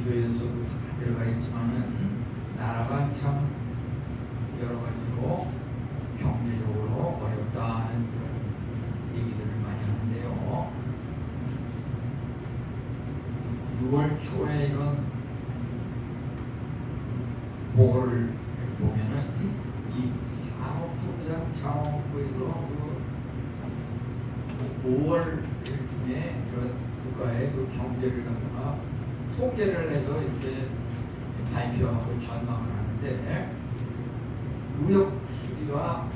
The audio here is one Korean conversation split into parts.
기도에서도 다 들어가 있지만은 나라가 참 여러 가지로 경제적으로 어렵다 하는 그런 얘기들을 많이 하는데요. 6월 초에 이런 보고를 보면은 이 산업통상자원부에서 5월 중에 이런 국가의 그 경제를 갖다가 통계를 해서 이렇게 발표하고 전망을 하는데, 무역 수지가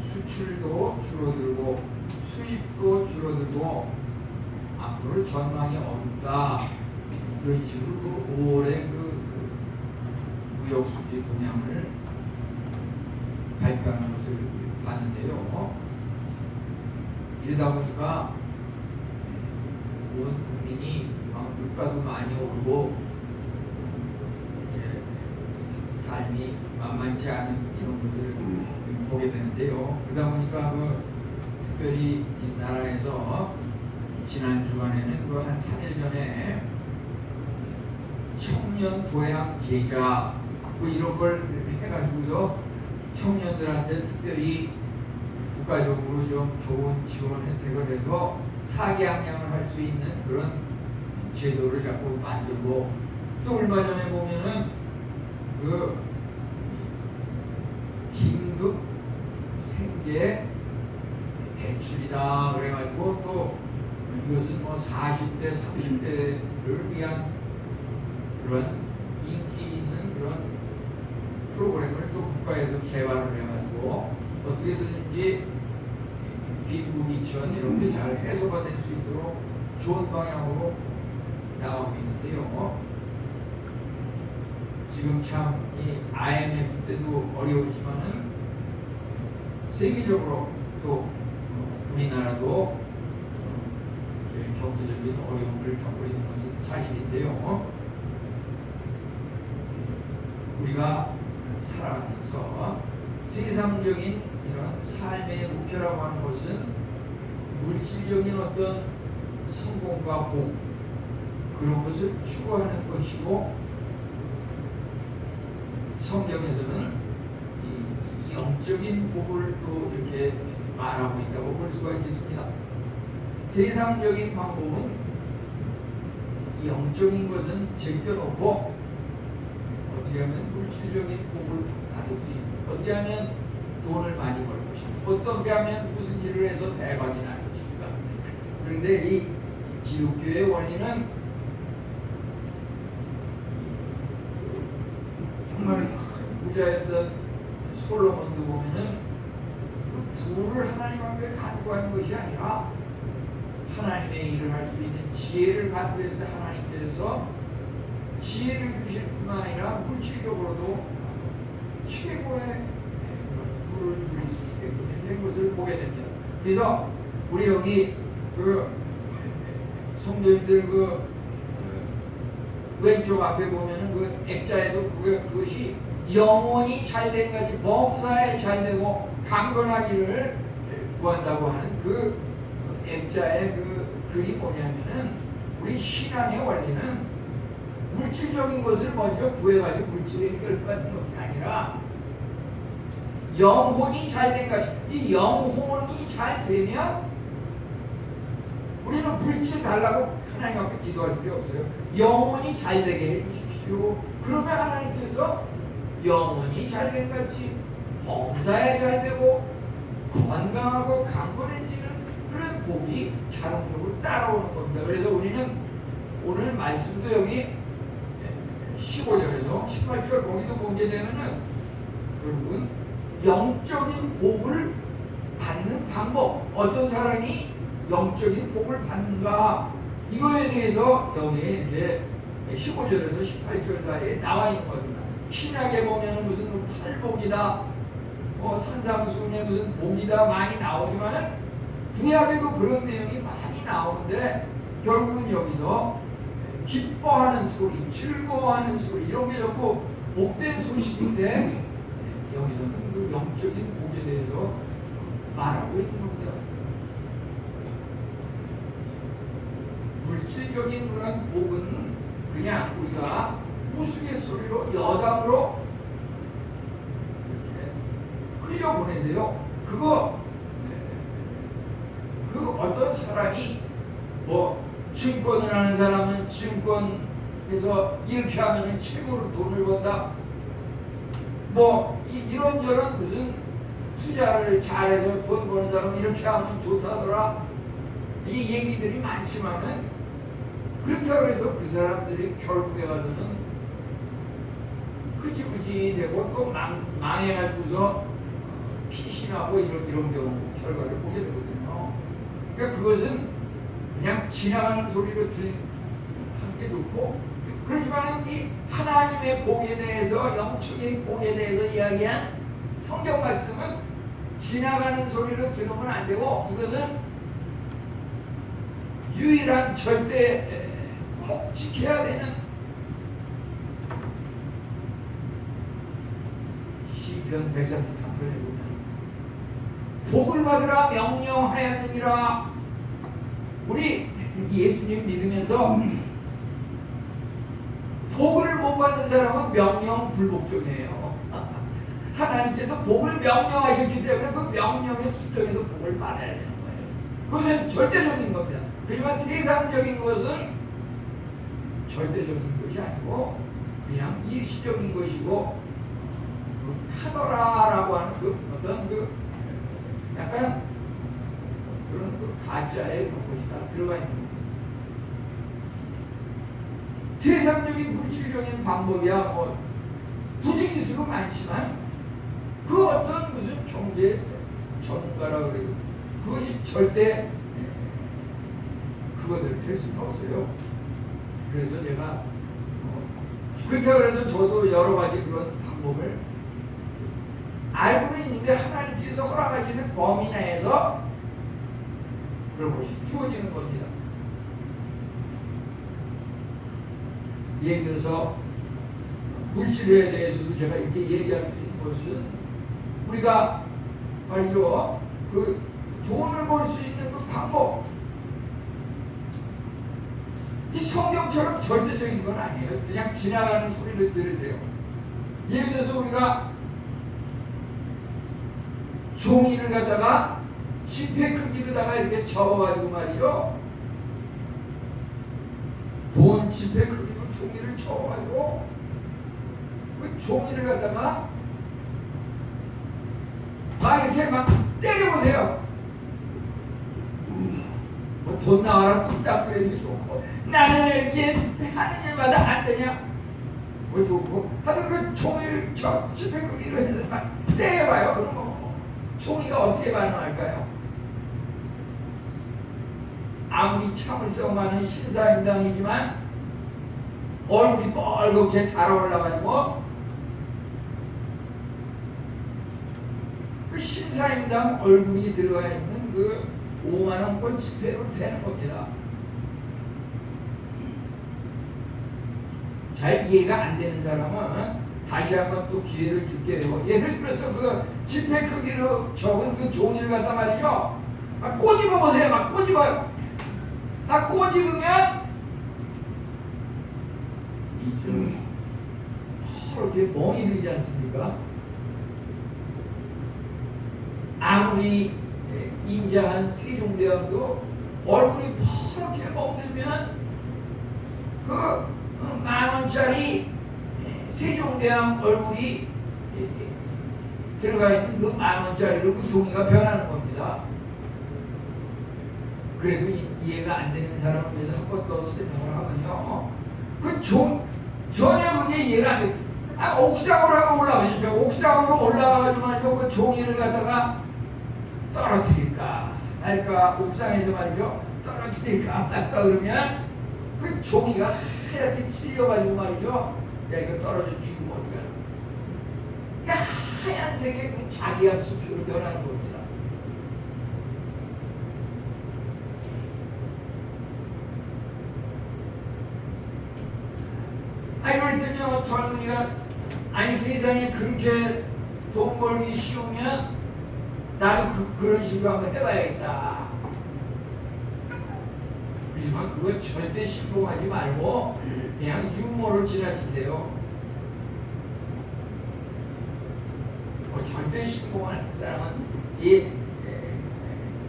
수출도 줄어들고 수입도 줄어들고 앞으로 전망이 어둡다, 이런 식으로 그 5월에 그 무역 수지 동향을 발표하는 것을 봤는데요. 이러다 보니까 온 국민이 물가도 많이 오르고 이제 삶이 만만치 않은 이런 것을 보게 되는데요. 그러다 보니까 특별히 이 나라에서 지난 주간에는 한 3일 전에 청년 도약 계좌 이런 걸 해가지고서 청년들한테 특별히 국가적으로 좀 좋은 지원 혜택을 해서 사기양양을 할 수 있는 그런 제도를 자꾸 만들고, 또 얼마 전에 보면은 긴급 생계 대출이다 그래가지고 또 이것은 40대 30대를 위한 그런 인기 있는 그런 프로그램을 또 국가에서 개발을 해가지고 어떻게 해서든지 빈부귀천 이런 게 잘 해소가 될 수 있도록 좋은 방향으로 나가고 있는데요. 지금 참 이 IMF 때도 어려웠지만은 세계적으로 또 우리나라도 경제적인 어려움을 겪고 있는 것은 사실인데요. 우리가 살아가면서 세상적인 이런 삶의 목표라고 하는 것은 물질적인 어떤 성공과 복, 그런 것을 추구하는 것이고, 성경에서는 이 영적인 복을 또 이렇게 말하고 있다고 볼 수가 있겠습니다. 세상적인 방법은 영적인 것은 제껴놓고 어떻게 하면 물질적인 복을 받을 수 있는, 어떻게 하면 돈을 많이 벌 것인가, 어떻게 하면 무슨 일을 해서 대박이 날 것인가. 그런데 이 기독교의 원리는 정말 큰 부자였던 솔로몬도 보면은 그 부를 하나님 앞에 간구하는 것이 아니라 하나님의 일을 할 수 있는 지혜를 간구해서 하나님께서 지혜를 주실 뿐만 아니라 물질적으로도 최고의 부를 누릴 수 있게끔 된 것을 보게 됩니다. 그래서 우리 여기 성도님들 왼쪽 앞에 보면은 액자에도 그것이 영원히 잘된 것이 범사에 잘되고 강건하기를 구한다고 하는 그 액자의 글이 뭐냐면은, 우리 신앙의 원리는 물질적인 것을 먼저 구해가지고 물질의 해결받는 것이 아니라 영혼이 잘된 것이, 이 영혼이 잘 되면 우리는 물질 달라고 하나님 앞에 기도할 필요 없어요. 영혼이 잘 되게 해주십시오. 그러면 하나님께서 영혼이 잘된 같이 범사에 잘 되고 건강하고 강건해지는 그런 복이 자동적으로 따라오는 겁니다. 그래서 우리는 오늘 말씀도 여기 15절에서 18절 거기도 보게 되면은 결국은 영적인 복을 받는 방법, 어떤 사람이 영적인 복을 받는가, 이거에 대해서 여기 이제 15절에서 18절 사이에 나와 있는 겁니다. 신약에 보면 무슨 팔복이다, 산상수훈에 무슨 복이다 많이 나오지만은 구약에도 그런 내용이 많이 나오는데, 결국은 여기서 기뻐하는 소리, 즐거워하는 소리, 이런 게 전부 복된 소식인데, 여기서는 그 영적인 복에 대해서 말하고 있는 겁니다. 물질적인 그런 복은 그냥 우리가 우스갯소리로 여담으로 이렇게 흘려보내세요. 그 어떤 사람이 뭐 증권을 하는 사람은 증권에서 이렇게 하면 최고로 돈을 번다. 뭐 이런저런 무슨 투자를 잘해서 돈 버는 사람은 이렇게 하면 좋다더라. 이 얘기들이 많지만은 그렇다고 해서 그 사람들이 결국에 가서는 흐지부지 되고 또 망해가지고서 피신하고 이런 경우 결과를 보게 되거든요. 그러니까 그것은 그냥 지나가는 소리로 하는 게 좋고, 그렇지만 이 하나님의 복에 대해서, 영적인 복에 대해서 이야기한 성경 말씀은 지나가는 소리로 들으면 안 되고, 이것은 유일한 절대 꼭 지켜야 되는 시편 133편에 보면 복을 받으라 명령하였느니라. 우리 예수님 믿으면서 복을 못 받는 사람은 명령 불복종이에요. 하나님께서 복을 명령하셨기 때문에 그 명령에 순종해서 복을 받아야 되는 거예요. 그것은 절대적인 겁니다. 하지만 세상적인 것은 절대적인 것이 아니고 그냥 일시적인 것이고, 카더라라고 하는 어떤 약간 그런 가짜의 그런 것이 다 들어가 있는 겁니다. 세상적인 물질적인 방법이야 뭐 부지기수로 많지만 그 어떤 무슨 경제 전문가라 그래도 그것이 절대 그거대로 될 수는 없어요. 그래서 제가 그렇다고 해서 저도 여러 가지 그런 방법을 알고는 있는데 하나님께서 허락하시는 범위 내에서 그런 것이 주어지는 겁니다. 예를 들어서 물질에 대해서도 제가 이렇게 얘기할 수 있는 것은 우리가 말이죠, 그 돈을 벌 수 있는 그 방법, 이 성경처럼 절대적인 건 아니에요. 그냥 지나가는 소리를 들으세요. 예를 들어서 우리가 종이를 갖다가 지폐 크기로다가 이렇게 접어가지고 말이죠, 돈 지폐 크기로 종이를 접어가지고 그 종이를 갖다가 막 이렇게 막 때려보세요. 뭐 돈 나와라 뚝딱 그래도 좋고, 나는 이렇게 하는 일마다 안 되냐 뭐 좋고, 하여튼 그 종이를 지폐 크기로 해서 막 때려봐요. 그러면 종이가 어떻게 반응할까요? 아무리 참을성 많은 신사임당이지만 얼굴이 뻘겋게 달아올라가지고 그 신사임당 얼굴이 들어가 있는 그 5만원권 지폐로 되는 겁니다. 잘 이해가 안 되는 사람은 다시 한번 또 기회를 줄게 되고, 예를 들어서 그 지폐 크기로 적은 그 종이를 갖다 말이죠, 막 꼬집어 보세요. 막 꼬집어요. 막 꼬집으면 이좀 이렇게 멍이 들지 않습니까? 아무리 인자한 세종대왕도 얼굴이 퍼렇게 멍들면 그 10,000원짜리 세종대왕 얼굴이 들어가 있는 그 10,000원짜리로 그 종이가 변하는 겁니다. 그래도 이해가 안 되는 사람을 위해서 한 번 더 설명을 하면요, 그 전혀 그게 이해가 안 돼. 옥상으로 한번 올라가시죠. 옥상으로 올라가가지고 말이죠, 그 종이를 갖다가 떨어뜨릴까 할까, 옥상에서 말이죠, 떨어뜨릴까 할까 그러면 그 종이가 하얗게 찔려가지고 말이죠, 야 이거 떨어져 죽으면 어떡하냐. 그러니까 하얀색의 그 자기한 수표로 변하는 겁니다. 그랬더니요, 젊은이가 아니 세상에 그렇게 돈 벌기 쉬우면 나도 그런 식으로 한번 해봐야겠다. 그렇지만 그거 절대 신봉하지 말고 그냥 유머로 지나치세요. 절대 신봉하는 사람은 이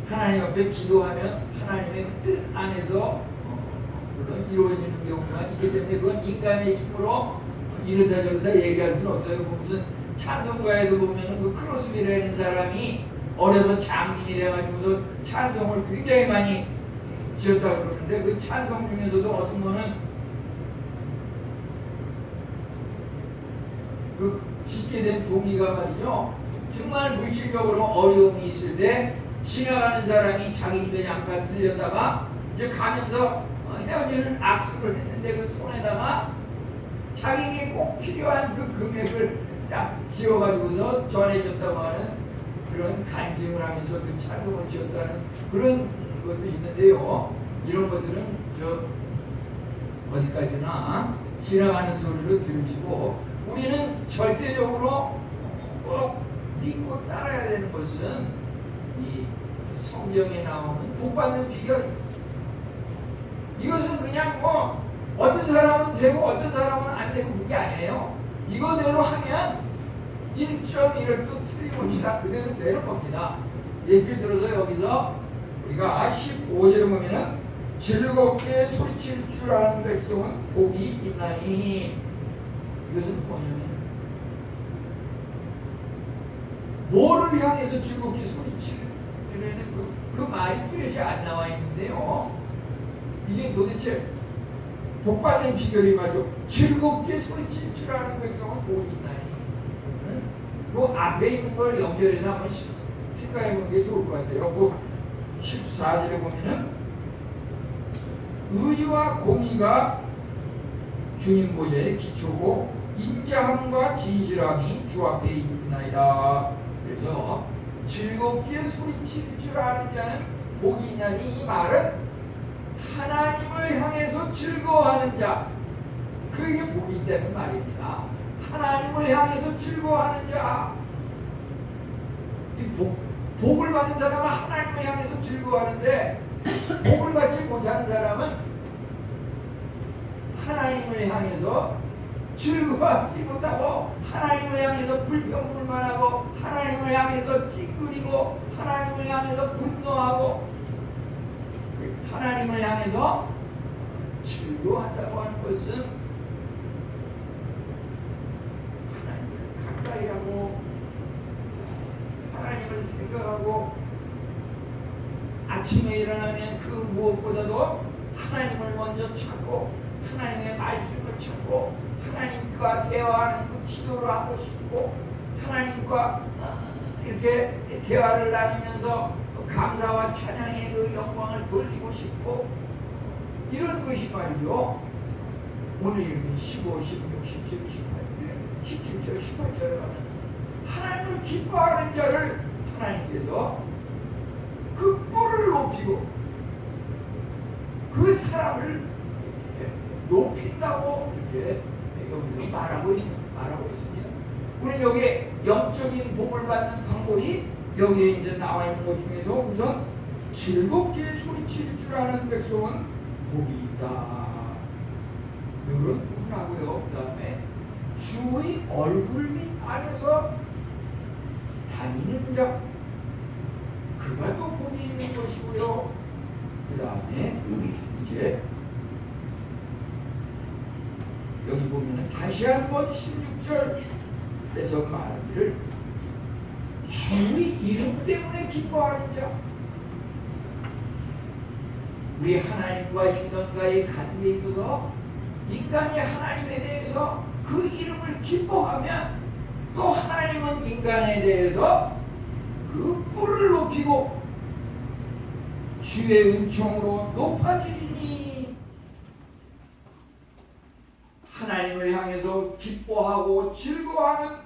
하나님 앞에 기도하면 하나님의 뜻 안에서 물론 이루어지는 경우가 있기 때문에 그건 인간의 힘으로 이렇다 저렇다 얘기할 수는 없어요. 무슨 찬송가에도 보면 그 크로스비라는 사람이 어려서 장님이 돼가지고서 찬송을 굉장히 많이 지었다고 그러는데 그 찬송 중에서도 어떤 거는 그 짓게 된 동기가 말이죠. 정말 물질적으로 어려움이 있을 때 지나가는 사람이 자기 집에 잠깐 들렸다가 이제 가면서 헤어지는 악수를 했는데 그 손에다가 자기에게 꼭 필요한 그 금액을 딱 지어가지고서 전해줬다고 하는 그런 간증을 하면서 그 찬송을 지었다는 그런 것도 있는데요. 이런 것들은 저 어디까지나 지나가는 소리로 들으시고 우리는 절대적으로 꼭 믿고 따라야 되는 것은 이 성경에 나오는 복받는 비결. 이것은 그냥 뭐 어떤 사람은 되고 어떤 사람은 안 되고 그게 아니에요. 이거대로 하면 1.1을 틀림없이 그대로 되는 겁니다. 예를 들어서 여기서 우리가 15절에 보면은 즐겁게 소리칠 줄 아는 백성은 복이 있나니, 이것은 뭐냐면 뭐를 향해서 즐겁게 소리치는 그 말이 뚜렷이 안 나와 있는데요. 이게 도대체 복받는 비결이 말이죠. 즐겁게 소리칠 줄 아는 백성은 복이 있나니. 그 앞에 있는 걸 연결해서 한번 생각해 보는 게 좋을 것 같아요. 그 14절에 보면은 의와 공의가 주님 보좌의 기초고 인자함과 진실함이 주 앞에 있나이다. 그래서 즐겁게 소리칠 줄 아는 자는 복이 있나니, 이 말은 하나님을 향해서 즐거워하는 자, 그게 복이 있다는 말입니다. 하나님을 향해서 즐거워하는 자, 이 복을 받는 사람은 하나님을 향해서 즐거워하는데 복을 받지 못하는 사람은 하나님을 향해서 즐거워하지 못하고 하나님을 향해서 불평불만하고 하나님을 향해서 찡그리고 하나님을 향해서 분노하고 하나님을 향해서 즐거워한다고 하는 것은 하나님을 가까이 하고 하나님을 생각하고 아침에 일어나면 그 무엇보다도 하나님을 먼저 찾고 하나님의 말씀을 찾고 하나님과 대화하는 그 기도를 하고 싶고 하나님과 이렇게 대화를 나누면서 감사와 찬양의 그 영광을 돌리고 싶고 이런 것이 말이죠. 오늘 이렇게 15, 16, 17, 17절, 18절에 가면 하나님을 기뻐하는 자를 하나님께서 그 뿔을 높이고 그 사람을 높인다고 이렇게 여기서 말하고 있습니다. 우리 여기 영적인 복을 받는 방법이 여기에 이제 나와 있는 것 중에서 우선 즐겁게 소리칠 줄 아는 백성은 복이 있다. 이런 부분하고요. 그 다음에 주의 얼굴 밑 안에서 다니는 자, 그가 또 복이 있는 것이고요. 그 다음에 이제 여기 보면은 다시 한번 16절에서 말하기를 주의 이름 때문에 기뻐하는 자, 우리 하나님과 인간과의 관계에 있어서 인간이 하나님에 대해서 그 이름을 기뻐하면 또 하나님은 인간에 대해서 그 뿔을 높이고 주의 은총으로 높아지리니, 하나님을 향해서 기뻐하고 즐거워하는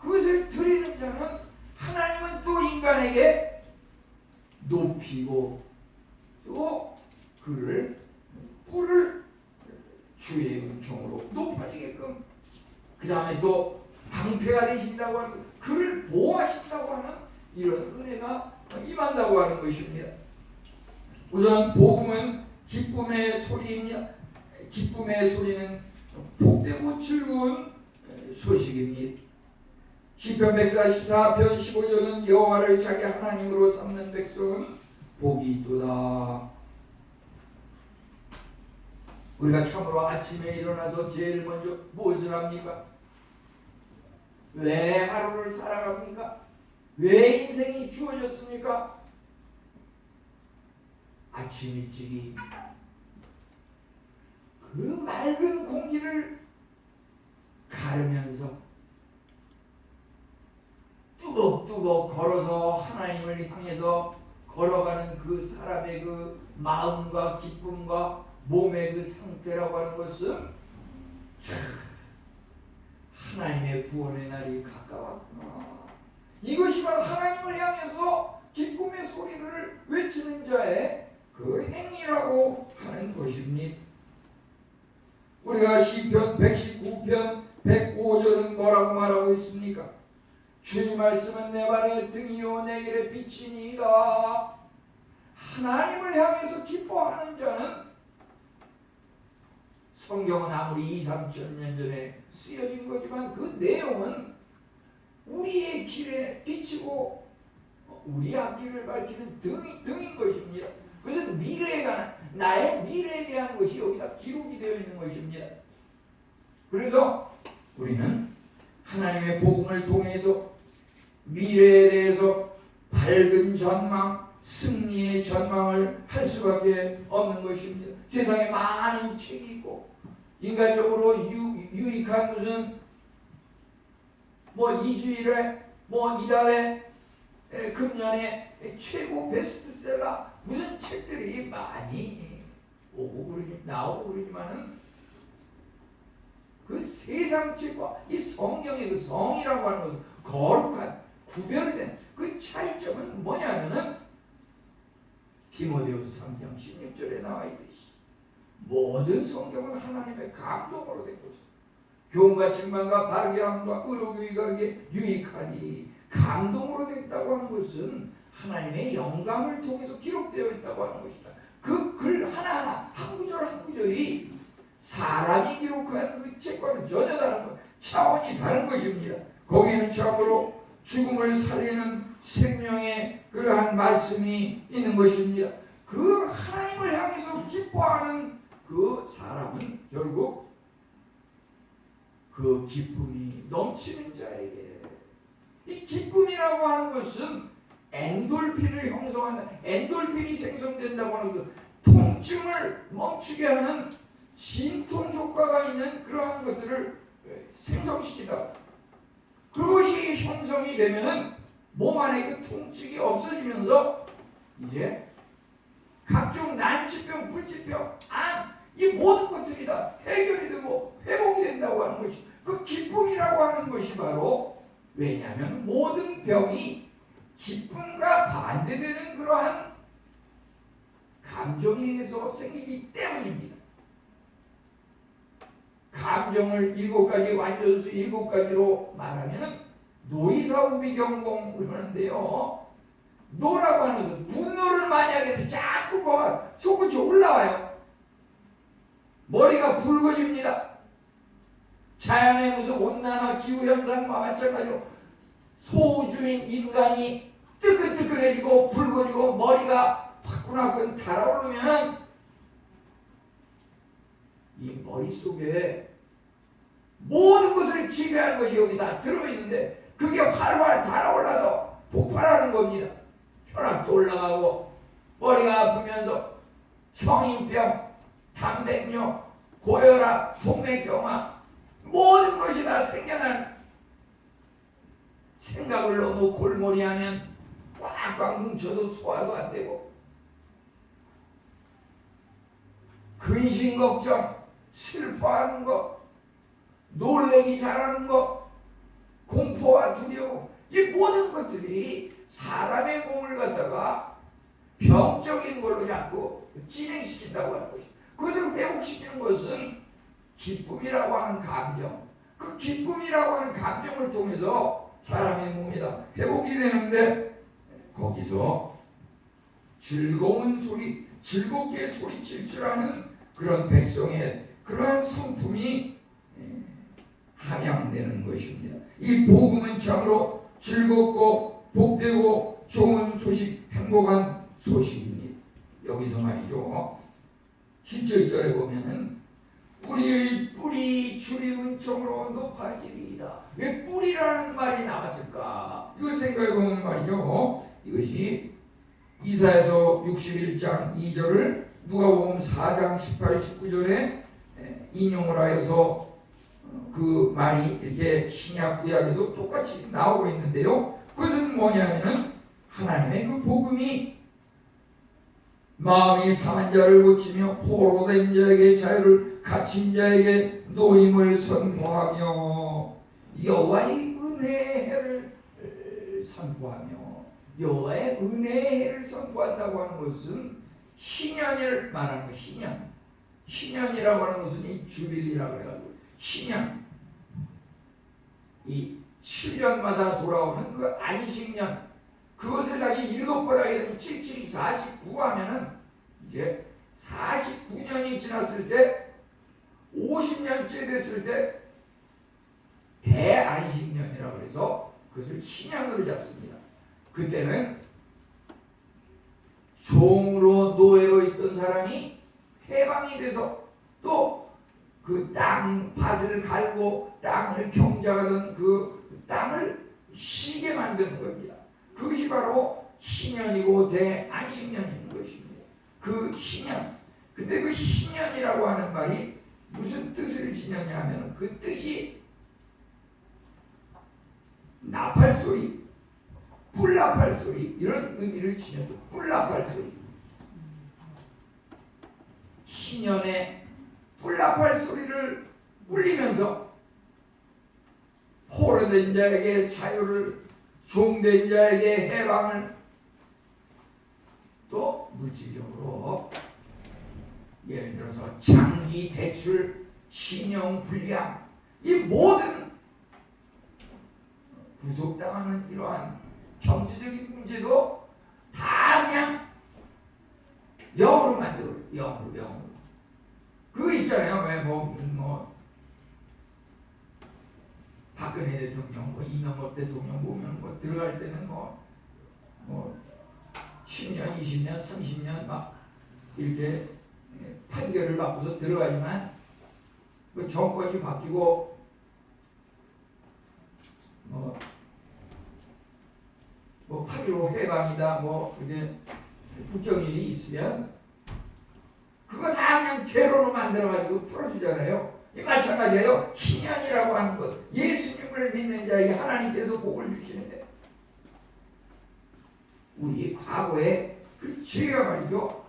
그것을 드리는 자는 하나님은 또 인간에게 높이고 또 그를 뿔을 주의 은총으로 높아지게끔, 그 다음에 또 방패가 되신다고 하는, 그를 보호하신다고 하는 이런 은혜가 임한다고 하는 것입니다. 우선 복음은 기쁨의 소리입니다. 기쁨의 소리는 복되고 즐거운 소식입니다. 시편 144편 15절은 여호와를 자기 하나님으로 삼는 백성은 복이 있도다. 우리가 참으로 아침에 일어나서 제일 먼저 무엇을 합니까? 왜 하루를 살아갑니까? 왜 인생이 주어졌습니까? 아침 일찍이 그 맑은 공기를 가르면서 뚜벅뚜벅 걸어서 하나님을 향해서 걸어가는 그 사람의 그 마음과 기쁨과 몸의 그 상태라고 하는 것은 하나님의 구원의 날이 가까웠구나. 이것이 바로 하나님을 향해서 기쁨의 소리를 외치는 자의 그 행위라고 하는 것입니다. 우리가 시편 119편 105절은 뭐라고 말하고 있습니까? 주의 말씀은 내 발의 등이요 내 길의 빛이니이다. 하나님을 향해서 기뻐하는 자는 성경은 아무리 2,3,000년 전에 쓰여진 거지만 그 내용은 우리의 길에 비치고 우리 앞길을 밝히는 등인 것입니다. 그것은 미래에 관한 나의 미래에 대한 것이 여기다 기록이 되어 있는 것입니다. 그래서 우리는 하나님의 복음을 통해서 미래에 대해서 밝은 전망, 승리의 전망을 할 수밖에 없는 것입니다. 세상에 많은 책이 있고 인간적으로 유익한 무슨 이주일에 이달에 금년에 최고 베스트셀러 무슨 책들이 많이 나오고 그러지만은 그 세상 책과 이 성경의 그 성이라고 하는 것은 거룩한 구별된 그 차이점은 뭐냐면은 디모데후서 3장 16절에 나와 있듯이 모든 성경은 하나님의 감동으로 된 것이다. 교훈과 책망과 바르게 함과 의로 유익하게 유익하니 감동으로 됐다고 하는 것은 하나님의 영감을 통해서 기록되어 있다고 하는 것이다. 그 글 하나하나 한 구절 한 구절이 사람이 기록한 그 책과는 전혀 다른 것, 차원이 다른 것입니다. 거기에는 참으로 죽음을 살리는 생명의 그러한 말씀이 있는 것입니다. 그 하나님을 향해서 기뻐하는 그 사람은 결국 그 기쁨이 넘치는 자에게, 이 기쁨이라고 하는 것은 엔돌핀을 형성한다. 엔돌핀이 생성된다고 하는 것, 통증을 멈추게 하는 진통 효과가 있는 그러한 것들을 생성시키다. 그것이 형성이 되면은 몸 안에 그 통증이 없어지면서 이제 각종 난치병, 불치병, 암, 이 모든 것들이 다 해결이 되고 회복이 된다고 하는 것이, 그 기쁨이라고 하는 것이 바로, 왜냐하면 모든 병이 기쁨과 반대되는 그러한 감정에 의해서 생기기 때문입니다. 감정을 7가지, 완전수 7가지로 말하면 노이사우비경공 그러는데요. 노라고 하는 것은 분노를 많이 하게 되면 자꾸 뭐가 속끝이 올라와요. 머리가 붉어집니다. 자연의 무슨 온난화 기후현상과 마찬가지로 소주인 인간이 뜨끈뜨끈해지고 붉어지고 머리가 화끈화끈 달아오르면 이 머릿속에 모든 것을 지배하는 것이 여기다 들어있는데 그게 활활 달아올라서 폭발하는 겁니다. 혈압도 올라가고 머리가 아프면서 성인병, 단백뇨, 고혈압, 동맥경화 모든 것이 다 생겨난, 생각을 너무 골몰이 하면 꽉꽉 뭉쳐서 소화도 안 되고 근심 걱정, 슬퍼하는 것, 놀래기 잘하는 것, 공포와 두려움, 이 모든 것들이 사람의 몸을 갖다가 병적인 걸로 자꾸 진행시킨다고 하는 것이, 그것을 회복시키는 것은 기쁨이라고 하는 감정, 그 기쁨이라고 하는 감정을 통해서 사람의 몸이다 회복이 되는데, 거기서 즐거운 소리, 즐겁게 소리칠 줄 아는 그런 백성의 그러한 성품이 함양되는 것입니다. 이 복음은 참으로 즐겁고 복되고 좋은 소식, 행복한 소식입니다. 여기서 말이죠, 17절에 보면은 우리의 뿔이 주리 은총으로 높아지리이다. 왜 뿔이라는 말이 나왔을까? 이거 생각해보면 말이죠, 이것이 이사야서 61장 2절을 누가복음 4장 18, 19절에 인용을 하여서 그 말이 이렇게 신약 구약에도 똑같이 나오고 있는데요, 그것은 뭐냐면은 하나님의 그 복음이 마음이 상한 자를 고치며 포로된 자에게 자유를, 갇힌 자에게 노임을 선포하며 여호와의 은혜의 해를 선포하며, 여호와의 은혜의 해를 선포한다고 하는 것은 희년을 말하는 거. 희년이라고 하는 것은 이 주빌리라고 해가지고 희년, 이 7년마다 돌아오는 그 안식년, 그것을 다시 7번 하게 되면 7, 7이 49 하면은 이제 49년이 지났을 때 50년째 됐을 때 대안식년이라고 해서 그것을 희년으로 잡습니다. 그때는 종으로 노예로 있던 사람이 해방이 돼서 또 그 땅 밭을 갈고 땅을 경작하던 그 땅을 쉬게 만드는 겁니다. 그것이 바로 희년이고 대안식년인 것입니다. 그 희년. 근데 그 희년이라고 하는 말이 무슨 뜻을 지녔냐 하면 그 뜻이 나팔 소리, 뿔나팔 소리, 이런 의미를 지녔죠. 뿔나팔 소리. 희년에 뿔나팔 소리를 울리면서 포로된 자에게 자유를, 종된 자에게 해방을, 또 물질적으로 예를 들어서 장기 대출, 신용 불량, 이 모든 구속당하는 이러한 경제적인 문제도 다 그냥 영으로 만들어요. 영으로. 그거 있잖아요. 왜 무슨 박근혜 대통령, 이명박 대통령 보면 들어갈 때는 10년, 20년, 30년 막 이렇게 판결을 받고서 들어가지만 정권이 바뀌고 8.15 해방이다 이렇게 국경일이 있으면 그거 다 그냥 제로로 만들어가지고 풀어주잖아요. 마찬가지예요. 희년이라고 하는 것, 예수님을 믿는 자에게 하나님께서 복을 주시는데 우리 과거에 그 죄가 말이죠,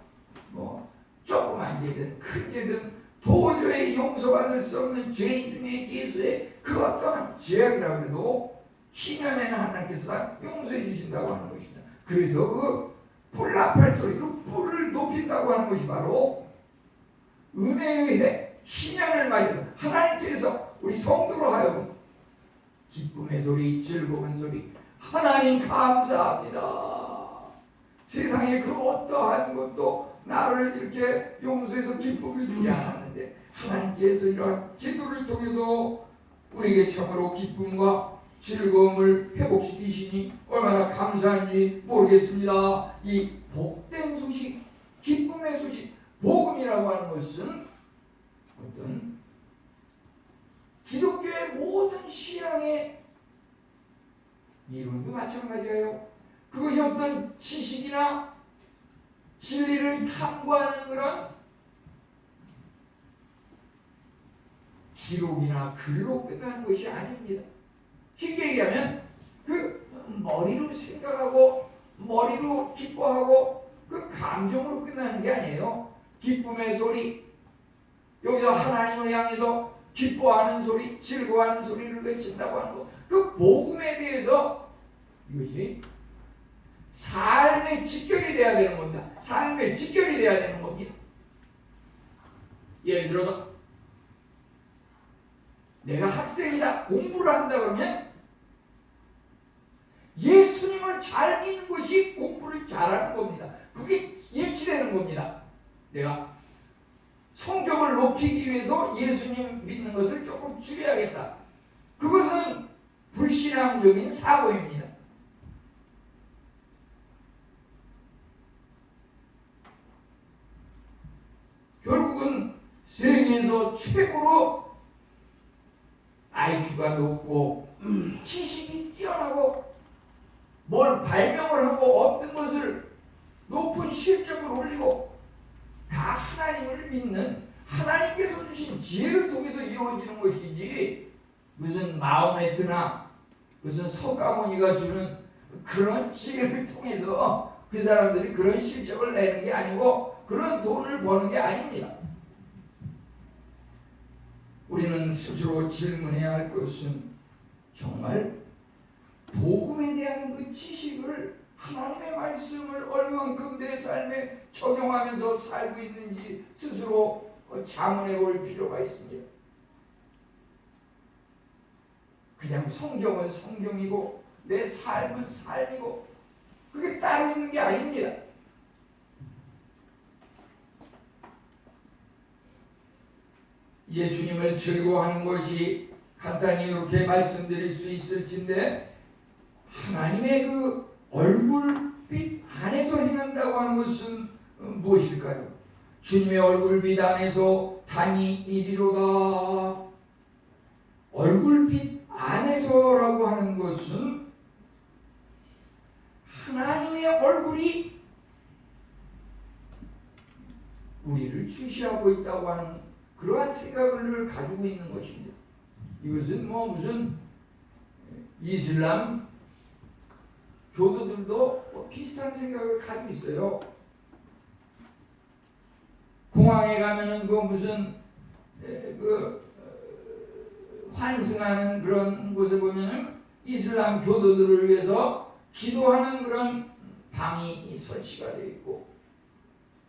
조그만 죄든 큰 죄든 도저히 용서받을 수 없는 죄인 중에 기수의 그 어떤 죄악이라고 해도 희년에는 하나님께서 다 용서해 주신다고 하는 것입니다. 그래서 그 뿔나팔 소리, 그 뿔을 높인다고 하는 것이 바로 은혜의 해, 희년을 맞이해서 하나님께서 우리 성도로 하여금 기쁨의 소리, 즐거운 소리, 하나님 감사합니다. 세상에 그 어떠한 것도 나를 이렇게 용서해서 기쁨을 주지 않았는데 하나님께서 이러한 제도를 통해서 우리에게 참으로 기쁨과 즐거움을 회복시키시니 얼마나 감사한지 모르겠습니다. 이 복된 소식, 기쁨의 소식, 복음이라고 하는 것은 어떤 기독교의 모든 신앙의 이론도 마찬가지예요. 그것이 어떤 지식이나 진리를 탐구하는 그런 기록이나 글로 끝나는 것이 아닙니다. 쉽게 얘기하면 그 머리로 생각하고 머리로 기뻐하고 그 감정으로 끝나는 게 아니에요. 기쁨의 소리, 여기서 하나님을 향해서 기뻐하는 소리, 즐거워하는 소리를 외친다고 하는 것, 그 복음에 대해서 이것이 삶의 직결이 돼야 되는 겁니다. 삶의 직결이 돼야 되는 겁니다. 예를 들어서 내가 학생이다, 공부를 한다 그러면 예수님을 잘 믿는 것이 공부를 잘하는 겁니다. 그게 일치되는 겁니다. 내가 성격을 높이기 위해서 예수님 믿는 것을 조금 줄여야겠다. 그것은 불신앙적인 사고입니다. 결국은 세계에서 최고로 IQ가 높고 지식이 뛰어나고 뭘 발명을 하고 어떤 것을 높은 실적을 올리고 다 하나님을 믿는 하나님께서 주신 지혜를 통해서 이루어지는 것이지 무슨 마호메트나 무슨 석가모니가 주는 그런 지혜를 통해서 그 사람들이 그런 실적을 내는 게 아니고 그런 돈을 버는 게 아닙니다. 우리는 스스로 질문해야 할 것은 정말 복음에 대한 그 지식을 하나님의 말씀을 얼만큼 내 삶에 적용하면서 살고 있는지 스스로 자문해 볼 필요가 있습니다. 그냥 성경은 성경이고 내 삶은 삶이고 그게 따로 있는 게 아닙니다. 이제 주님을 즐거워하는 것이 간단히 이렇게 말씀드릴 수 있을진데 하나님의 그 얼굴빛 안에서 행한다고 하는 것은 무엇일까요? 주님의 얼굴빛 안에서 단이 이리로다. 얼굴빛 안에서라고 하는 것은 하나님의 얼굴이 우리를 주시하고 있다고 하는 그러한 생각을 가지고 있는 것입니다. 이것은 무슨 이슬람 교도들도 비슷한 생각을 가지고 있어요. 공항에 가면은 무슨 환승하는 그런 곳에 보면은 이슬람 교도들을 위해서 기도하는 그런 방이 설치가 되어 있고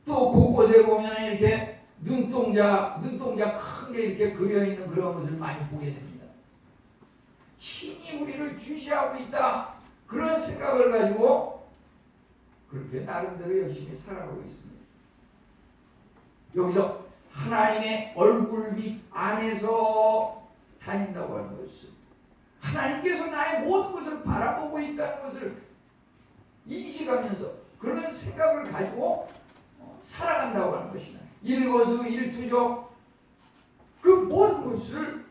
또 곳곳에 보면 이렇게 눈동자 큰 게 이렇게 그려 있는 그런 것을 많이 보게 됩니다. 신이 우리를 주시하고 있다. 그런 생각을 가지고 그렇게 나름대로 열심히 살아가고 있습니다. 여기서 하나님의 얼굴빛 안에서 다닌다고 하는 것은 하나님께서 나의 모든 것을 바라보고 있다는 것을 인식하면서 그런 생각을 가지고 살아간다고 하는 것이다. 일거수일투족 그 모든 것을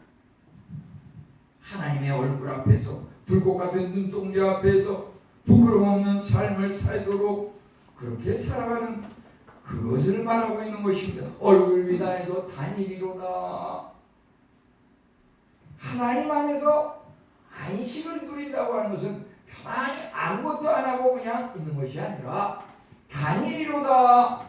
하나님의 얼굴 앞에서 불꽃 같은 눈동자 앞에서 부끄럼 없는 삶을 살도록 그렇게 살아가는 그것을 말하고 있는 것입니다. 얼굴빛 안에서 단일이로다. 하나님 안에서 안식을 누린다고 하는 것은 편안히 아무것도 안 하고 그냥 있는 것이 아니라 단일이로다.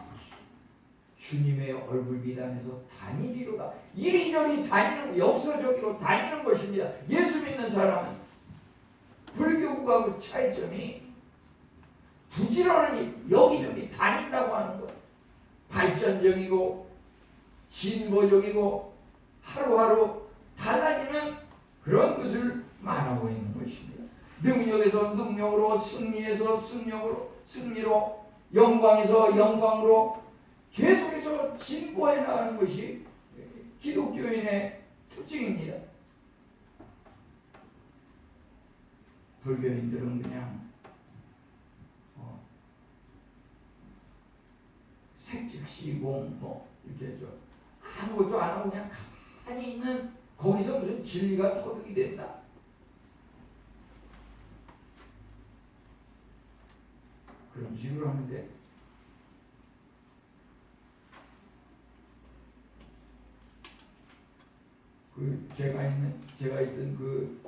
주님의 얼굴빛 안에서 단일이로다. 이리저리 다니는 역서저기로 다니는 것입니다. 예수 믿는 사람은 불교하고 차이점이 부지런히 여기저기 다닌다고 하는 것. 발전적이고 진보적이고 하루하루 달라지는 그런 것을 말하고 있는 것입니다. 능력에서 능력으로 승리에서 승리로 영광에서 영광으로 계속해서 진보해 나가는 것이 기독교인의 특징입니다. 불교인들은 그냥 색즉시공 이렇게 아무것도 안 하고 그냥 가만히 있는 거기서 무슨 진리가 터득이 된다. 그런 식으로 하는데 제가 있던 그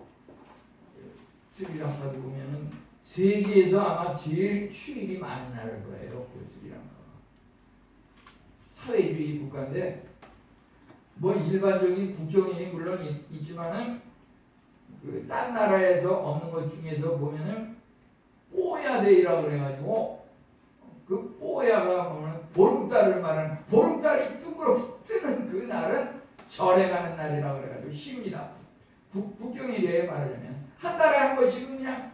스리랑카도 보면은 세계에서 아마 제일 휴일이 많은 나라일 거예요. 그 스리랑카가 사회주의 국가인데 일반적인 국경이 물론 있지만은 딴 나라에서 없는 것 중에서 보면은 뽀야데이라고 그래가지고 그 뽀야가 보면 보름달을 말하는 보름달이 둥그렇게 뜨는 그 날은 절에 가는 날이라고 그래가지고 쉽니다. 국경일에 말하자면 한 달에 한 번씩은 그냥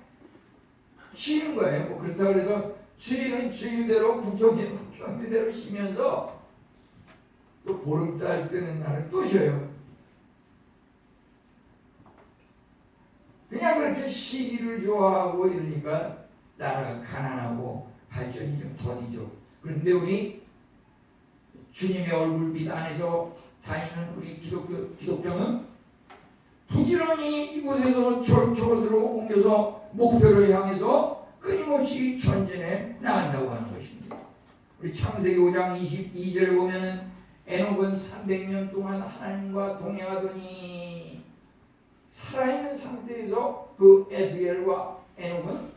쉬는 거예요. 그렇다고 해서 주일은 주일대로 국경일대로 쉬면서 또 보름달 뜨는 날은 또 쉬어요. 그냥 그렇게 시기를 좋아하고 이러니까 나라가 가난하고 발전이 좀 더디죠. 그런데 우리 주님의 얼굴빛 안에서 다니는 우리 기독교는 부지런히 이곳에서 저곳으로 옮겨서 목표를 향해서 끊임없이 전진해 나간다고 하는 것입니다. 우리 창세기 5장 22절에 보면은 에녹은 300년 동안 하나님과 동행하더니, 살아있는 상태에서 그 에스겔과 에녹은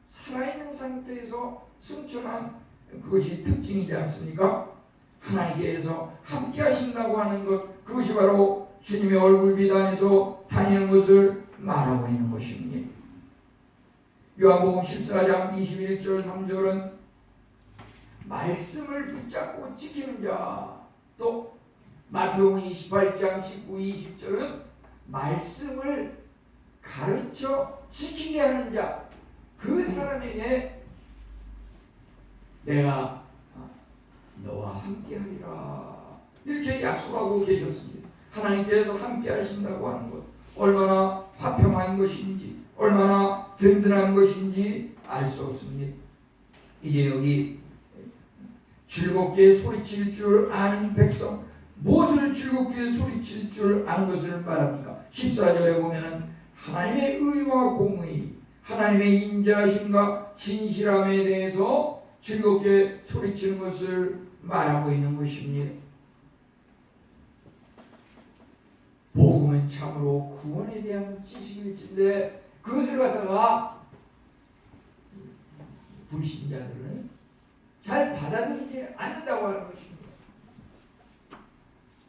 살아있는 상태에서 승천한 그것이 특징이지 않습니까? 하나님께서 함께 하신다고 하는 것, 그것이 바로 주님의 얼굴빛 안에서 다니는 것을 말하고 있는 것입니다. 요한복음 14장 21절 3절은 말씀을 붙잡고 지키는 자, 또 마태복음 28장 19, 20절은 말씀을 가르쳐 지키게 하는 자, 그 사람에게 내가 너와 함께 하리라 이렇게 약속하고 계셨습니다. 하나님께서 함께 하신다고 하는 것, 얼마나 화평한 것인지, 얼마나 든든한 것인지 알 수 없습니다. 이제 여기 즐겁게 소리칠 줄 아는 백성, 무엇을 즐겁게 소리칠 줄 아는 것을 말합니까? 14절에 보면은 하나님의 의와 공의, 하나님의 인자하심과 진실함에 대해서 즐겁게 소리치는 것을 말하고 있는 것입니다. 복음은 참으로 구원에 대한 지식일진데 그것을 갖다가 불신자들은 잘 받아들이지 않는다고 하는 것입니다.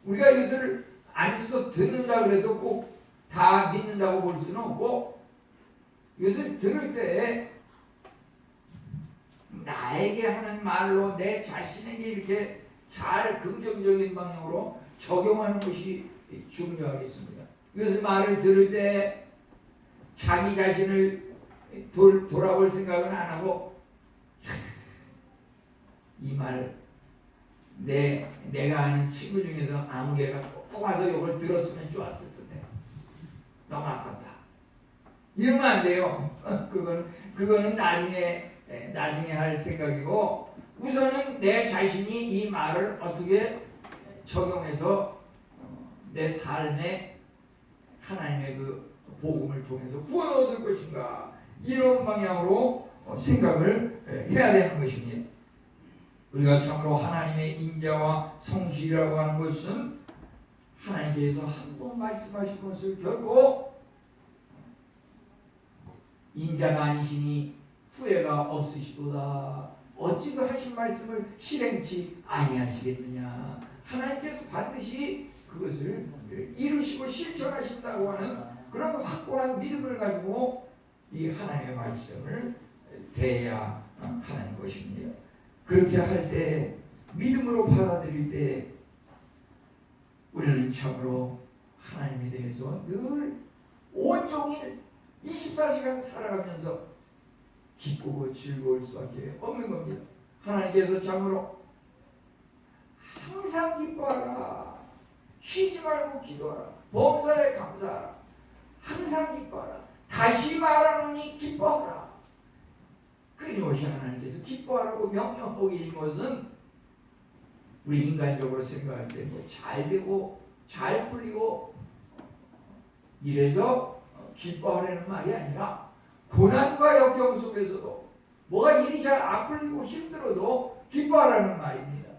우리가 이것을 앉아서 듣는다 그래서 꼭 다 믿는다고 볼 수는 없고, 이것을 들을 때 나에게 하는 말로 내 자신에게 이렇게 잘 긍정적인 방향으로 적용하는 것이 중요하겠습니다. 이것을 말을 들을 때 자기 자신을 돌아볼 생각은 안 하고 이 말 내가 아는 친구 중에서 아무 개가 꼭 와서 이걸 들었으면 좋았을 텐데 너무 아깝다 이러면 안 돼요. 그거는 나중에 할 생각이고, 우선은 내 자신이 이 말을 어떻게 적용해서 내 삶에 하나님의 그 복음을 통해서 구원을 얻을 것인가, 이런 방향으로 생각을 해야 되는 것입니다. 우리가 참으로 하나님의 인자와 성실이라고 하는 것은 하나님께서 한 번 말씀하신 것을 결코 인자가 아니시니 후회가 없으시도다. 어찌 그 하신 말씀을 실행치 아니하시겠느냐. 하나님께서 반드시 그것을 이루시고 실천하신다고 하는 그런 확고한 믿음을 가지고 이 하나님의 말씀을 대해야 하는 것입니다. 그렇게 할 때, 믿음으로 받아들일 때 우리는 참으로 하나님에 대해서 늘 온종일 24시간 살아가면서 기쁘고 즐거울 수밖에 없는 겁니다. 하나님께서 참으로 항상 기뻐하라, 쉬지 말고 기도하라, 범사에 감사하라, 항상 기뻐하라, 다시 말하노니 기뻐하라. 끊임없이 하나님께서 기뻐하라고 명령하고 계신 것은 우리 인간적으로 생각할 때 뭐 잘 되고 잘 풀리고 이래서 기뻐하라는 말이 아니라, 고난과 역경 속에서도 뭐가 일이 잘 안 풀리고 힘들어도 기뻐하라는 말입니다.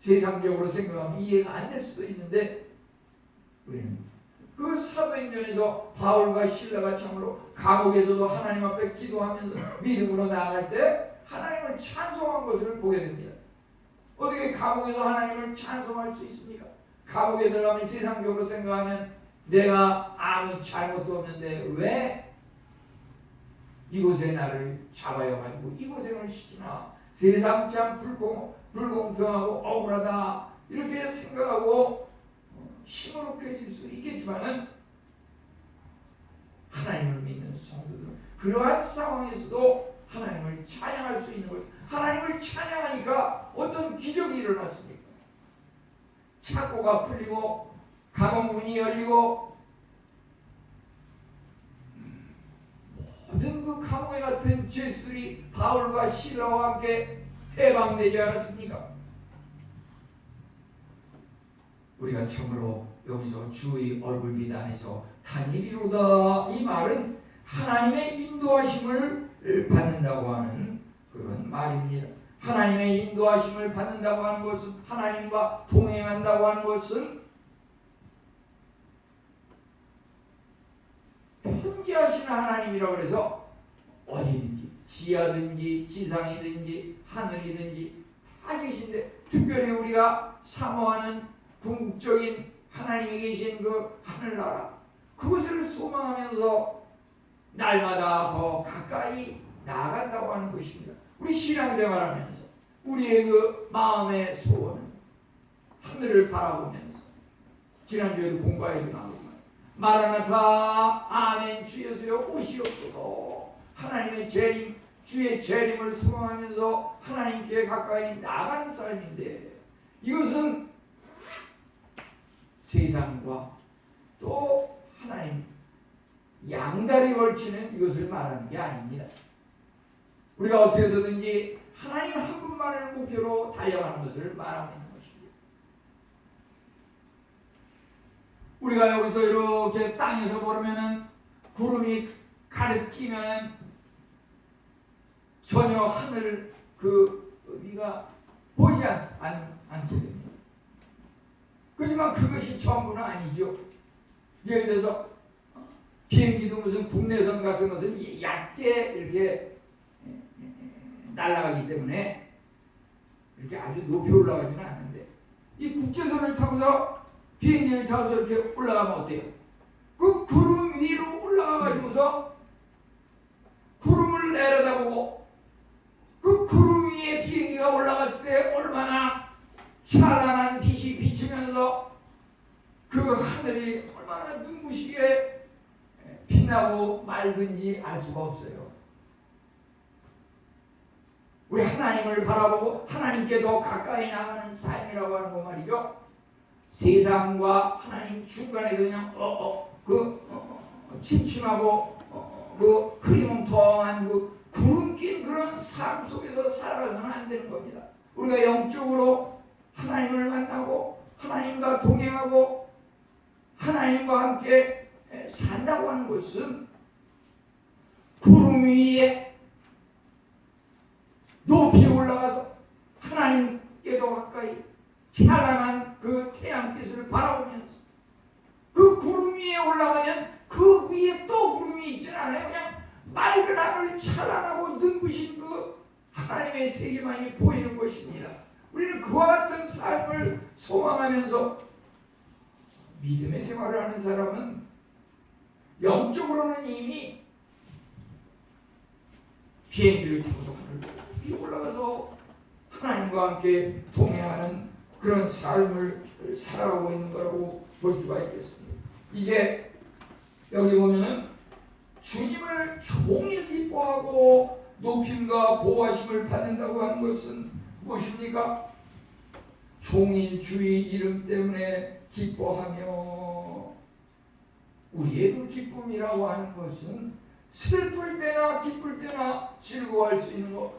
세상적으로 생각하면 이해가 안 될 수도 있는데, 우리는 그 사도행전에서 바울과 실라가 참으로 감옥에서도 하나님 앞에 기도하면서 믿음으로 나아갈 때 하나님을 찬송한 것을 보게 됩니다. 어떻게 감옥에서 하나님을 찬송할 수 있습니까? 감옥에 들어가면 세상적으로 생각하면 내가 아무 잘못도 없는데 왜 이곳에 나를 잡아여가지고 이 고생을 시키나, 세상 참 불공평하고 억울하다 이렇게 생각하고 시무룩해질 수 있겠지만은, 하나님을 믿는 성도들은 그러한 상황에서도 하나님을 찬양할 수 있는 것. 하나님을 찬양하니까 어떤 기적이 일어났습니까? 창고가 풀리고 감옥 문이 열리고 모든 그 감옥에 같은 죄수들이 바울과 실라와 함께 해방되지 않았습니까? 우리가 참으로 여기서 주의 얼굴빛 안에서 다니리로다, 이 말은 하나님의 인도하심을 받는다고 하는 그런 말입니다. 하나님의 인도하심을 받는다고 하는 것은, 하나님과 동행한다고 하는 것은 편지하시는 하나님이라고 해서 어디든지, 지하든지 지상이든지 하늘이든지 다 계신데, 특별히 우리가 사모하는 궁극적인 하나님이 계신 그 하늘나라, 그것을 소망하면서 날마다 더 가까이 나아간다고 하는 것입니다. 우리 신앙생활하면서 우리의 그 마음의 소원은 하늘을 바라보면서, 지난주에도 공부하기도 나오지만 마라나타 아멘 주 예수여 오시옵소서, 하나님의 재림, 주의 재림을 소망하면서 하나님께 가까이 나가는 삶인데, 이것은 세상과 또 하나님 양다리 걸치는 이것을 말하는 게 아닙니다. 우리가 어떻게 해서든지 하나님 한 분만을 목표로 달려가는 것을 말하고 있는 것입니다. 우리가 여기서 이렇게 땅에서 보면은 구름이 가득 끼면 전혀 하늘 그 위가 보이지 않게 됩니다. 그렇지만 그것이 전부는 아니죠. 예를 들어서 비행기도 무슨 국내선 같은 것은 얕게 이렇게 날아가기 때문에 이렇게 아주 높이 올라가지는 않는데, 이 국제선을 타고서 비행기를 타고서 이렇게 올라가면 어때요? 그 구름 위로 올라가가지고서 구름을 내려다보고 그 구름 위에 비행기가 올라갔을 때 얼마나 찬란한 빛이 비치면서 그 하늘이 얼마나 눈부시게 빛나고 맑은지 알 수가 없어요. 우리 하나님을 바라보고 하나님께 더 가까이 나가는 삶이라고 하는 거 말이죠. 세상과 하나님 중간에서 그냥 침침하고 그 흐리멍텅한 그 구름 낀 그런 삶 속에서 살아가서는 안 되는 겁니다. 우리가 영적으로 하나님을 만나고 하나님과 동행하고 하나님과 함께 산다고 하는 것은 구름 위에 높이 올라가서 하나님께도 가까이 찬란한 그 태양빛을 바라보면서, 그 구름 위에 올라가면 그 위에 또 구름이 있지는 않아요. 그냥 맑은 하늘, 찬란하고 눈부신 그 하나님의 세계만이 보이는 것입니다. 우리는 그와 같은 삶을 소망하면서 믿음의 생활을 하는 사람은 영적으로는 이미 비행기를 타고서 하늘로 올라가서 하나님과 함께 동행하는 그런 삶을 살아가고 있는 거라고 볼 수가 있겠습니다. 이제 여기 보면은 주님을 종일 기뻐하고 높임과 보호하심을 받는다고 하는 것은 무엇입니까? 종일 주의 이름 때문에 기뻐하며, 우리의 그 기쁨이라고 하는 것은 슬플 때나 기쁠 때나 즐거워할 수 있는 것,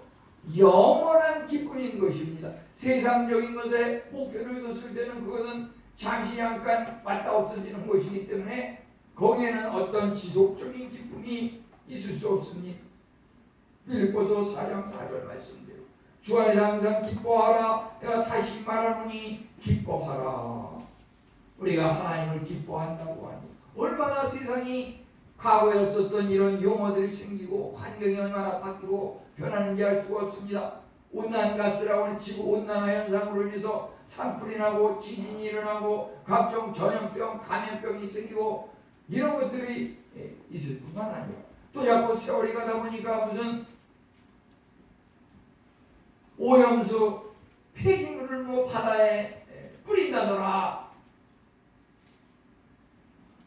영원한 기쁨인 것입니다. 세상적인 것에 목표를 뒀을 때는 그것은 잠시 잠깐 왔다 없어지는 것이기 때문에 거기에는 어떤 지속적인 기쁨이 있을 수 없습니다. 빌립보서 4장 4절 말씀대로 주 안에서 항상 기뻐하라. 내가 다시 말하노니 기뻐하라. 우리가 하나님을 기뻐한다고 하니 얼마나 세상이 과거에 없었던 이런 용어들이 생기고 환경이 얼마나 바뀌고 변하는지 알 수가 없습니다. 온난가스라고 하는 지구온난화 현상으로 인해서 산불이 나고 지진이 일어나고 각종 전염병, 감염병이 생기고 이런 것들이 있을 뿐만 아니라 또 자꾸 세월이 가다 보니까 무슨 오염수 폐기물을 뭐 바다에 뿌린다더라.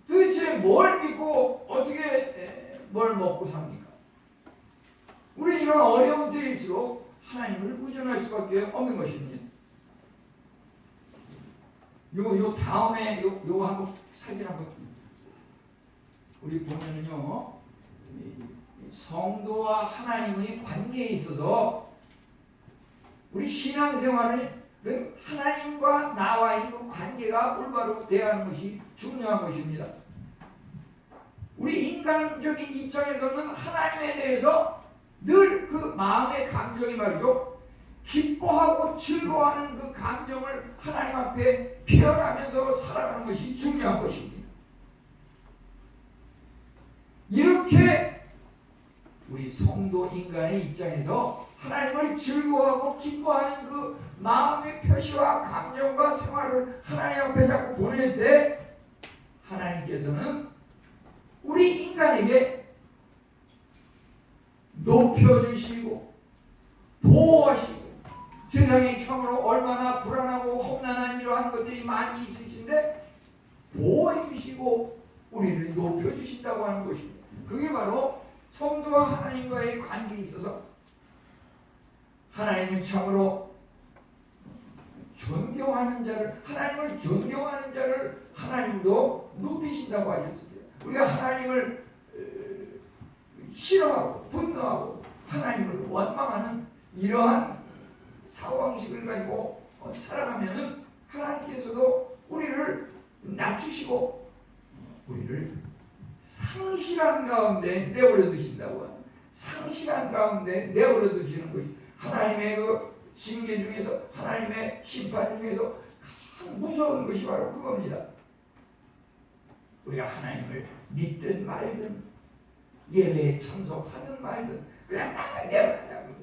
도대체 뭘 믿고 어떻게 뭘 먹고 삽니까? 우리 이런 어려운 때일수록 하나님을 의존할 수밖에 없는 것입니다. 요 다음에 요 한번 사진 한번 우리 보면은요, 성도와 하나님의 관계에 있어서 우리 신앙생활은 하나님과 나와의 그 관계가 올바로 대하는 것이 중요한 것입니다. 우리 인간적인 입장에서는 하나님에 대해서 늘 그 마음의 감정이 말이죠, 기뻐하고 즐거워하는 그 감정을 하나님 앞에 표현하면서 살아가는 것이 중요한 것입니다. 이렇게 우리 성도 인간의 입장에서 하나님을 즐거워하고 기뻐하는 그 마음의 표시와 감정과 생활을 하나님 앞에 자꾸 보낼 때 하나님께서는 우리 인간에게 높여주시고 보호하시고, 세상에 참으로 얼마나 불안하고 험난한 이러한 것들이 많이 있으신데 보호해 주시고 우리를 높여 주신다고 하는 것입니다. 그게 바로 성도와 하나님과의 관계에 있어서 하나님은 참으로 존경하는 자를, 하나님을 존경하는 자를 하나님도 높이신다고 하셨습니다. 우리가 하나님을 싫어하고 분노하고 하나님을 원망하는 이러한 사고방식을 가지고 살아가면은 하나님께서도 우리를 낮추시고 우리를 상실한 가운데 내버려 두신다고 합니다. 상실한 가운데 내버려 두시는 것이 하나님의 그 징계 중에서, 하나님의 심판 중에서 가장 무서운 것이 바로 그겁니다. 우리가 하나님을 믿든 말든 예배에 참석하든 말든 그냥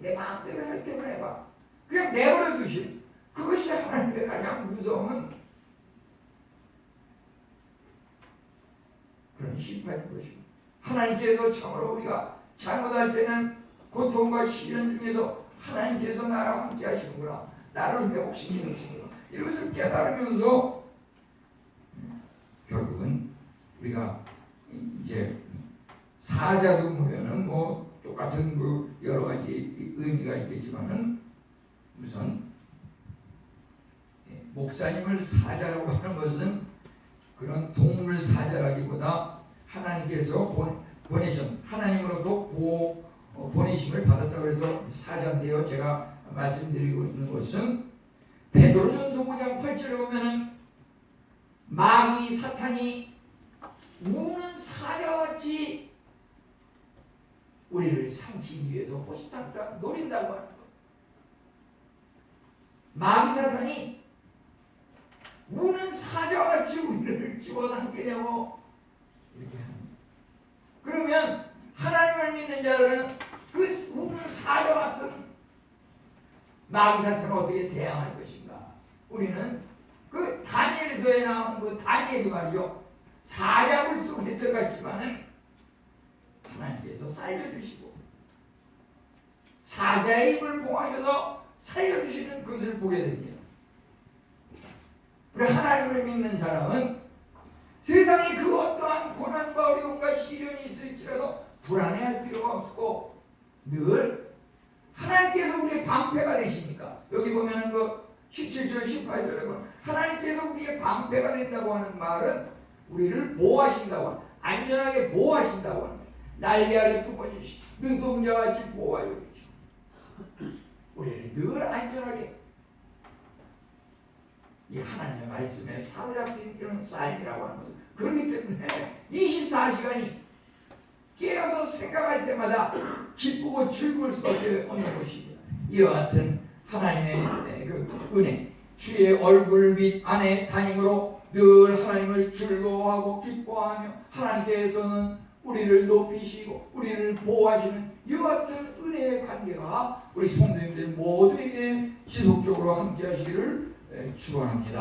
내 마음대로 할 때만 해봐, 그냥 내버려 두신, 그것이 하나님의 가장 무서운 그런 심판인 것입니다. 하나님께서 참으로 우리가 잘못할 때는 고통과 시련 중에서 하나님께서 나와 함께 하시는구나, 나를 회복시키는 것이구나, 이것을 깨달으면서 결국은 우리가 이제 사자도 보면은 뭐 똑같은 그 여러 가지 의미가 있겠지만은 우선 목사님을 사자라고 하는 것은 그런 동물 사자라기보다 하나님께서 보내신, 하나님으로부터 보내심을 받았다고 해서 사자인데요. 제가 말씀드리고 있는 것은 베드로전서 5장 8절에 보면은 마귀 사탄이 우는 사자같이 우리를 삼키기 위해서 호시탐탐 노린다고 하는 것. 마귀 사탄이 우는 사자같이 우리를 집어삼키려고 이렇게 합니다. 그러면 하나님을 믿는 자들은 그 우는 사자 같은 마귀 사탄을 어떻게 대항할 것인가? 우리는 그 다니엘서에 나오는 그 다니엘이 말이죠, 사자굴 속에 들어갔지만은 하나님께서 살려주시고 사자의 입을 봉하셔서 살려주시는 것을 보게 됩니다. 우리 하나님을 믿는 사람은 세상에 그 어떠한 고난과 어려움과 시련이 있을지라도 불안해할 필요가 없고 늘 하나님께서 우리의 방패가 되시니까, 여기 보면은 그 17절 18절에 보면 하나님께서 우리의 방패가 된다고 하는 말은 우리를 보호하신다고 하는, 안전하게 보호하신다고 하는, 날개 아래 품어주시 눈동자같이 보호하여 주시고 우리를 늘 안전하게, 이 하나님의 말씀에 사로잡힌 이런 삶이라고 하는 것은, 그렇기 때문에 24시간이 깨어서 생각할 때마다 기쁘고 즐거울 수밖에 없는 것입니다. 이와 같은 하나님의 그 은혜, 주의 얼굴 빛 안에 다님으로 늘 하나님을 즐거워하고 기뻐하며 하나님께서는 우리를 높이시고 우리를 보호하시는 이와 같은 은혜의 관계가 우리 성도님들 모두에게 지속적으로 함께 하시기를 축원합니다.